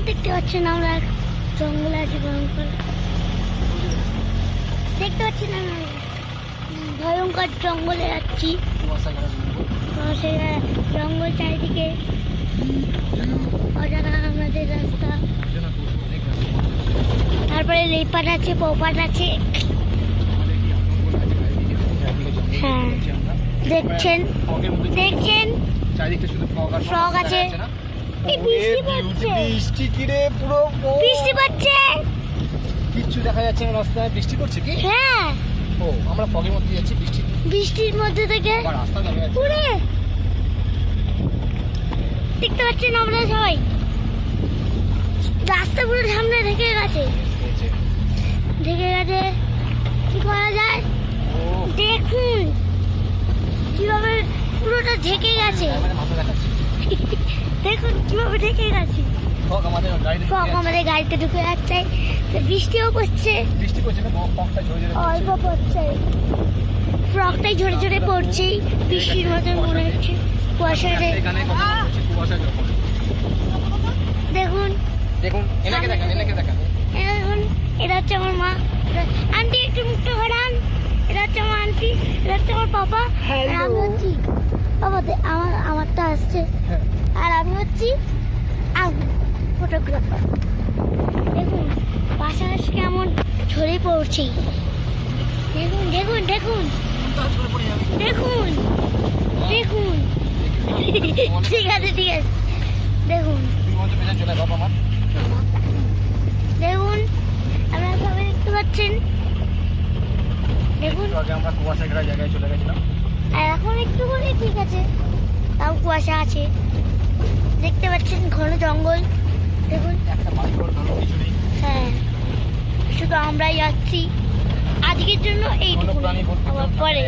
দেখতে পাচ্ছেন আমরা জঙ্গলে আছি ভয়ঙ্কর, দেখতে পাচ্ছেন আমরা ভয়ঙ্কর জঙ্গলে যাচ্ছি। জঙ্গল চারিদিকে অজানা আমাদের রাস্তা, তারপরে লেপাট আছে, পোপাট আছে। হ্যাঁ দেখছেন দেখছেন ফ্রগ আছে। বৃষ্টি কিরে পুরো বৃষ্টি পড়ছে, কিচ্ছু দেখা যাচ্ছে না রাস্তায়। বৃষ্টি পড়ছে কি? হ্যাঁ ও আমরা ফগের মধ্যে যাচ্ছি বৃষ্টির মধ্যে থেকে রাস্তা দেখা যাচ্ছে। পুরে দেখতে পাচ্ছেন আমরা সবাই, রাস্তা পুরো সামনে ঢেকে গেছে, ঢেকে গেছে। কি করা যায় দেখুন কিভাবে পুরোটা ঢেকে গেছে, দেখুন কিভাবে ঢেকে গেছে। ফগ আমাদের গাড়িতে ঢুকে যাচ্ছে, বৃষ্টিও পড়ছে, অল্প পড়ছে, ফ্রকটাই ঝরে ঝরে পড়ছে বৃষ্টির মতন মনে হচ্ছে। কুয়াশাতে দেখুন দেখুন এনাকে দেখেন, এনাকে দেখেন। এখন এটা হচ্ছে আমার মা, আন্টি একটু মুখটা ঘোরান। এটা হচ্ছে আমার আন্টি, এটা হচ্ছে আমার পাপা, আর আমি হচ্ছি বাবা আমারটা আসছে, আর আমি হচ্ছি ফটোগ্রাফার। দেখুন বাসাস কেমন ঝরে পড়ছে, দেখুন দেখুন দেখুন দেখুন দেখুন। ঠিক আছে ঠিক আছে, দেখুন দেখুন আপনারা সবাই দেখতে পাচ্ছেন। দেখুন আমরা কুয়াশা ঘেরা জায়গায় চলে গেছিলাম, আর এখন একটু করে ঠিক আছে, তাও কুয়াশা আছে, দেখতে পাচ্ছেন ঘন জঙ্গল। দেখুন একটা বাড়িঘর ধরো কিছু নেই। হ্যাঁ শুধু আমরাই যাচ্ছি আজকের জন্য এইটুকু, আবার পরে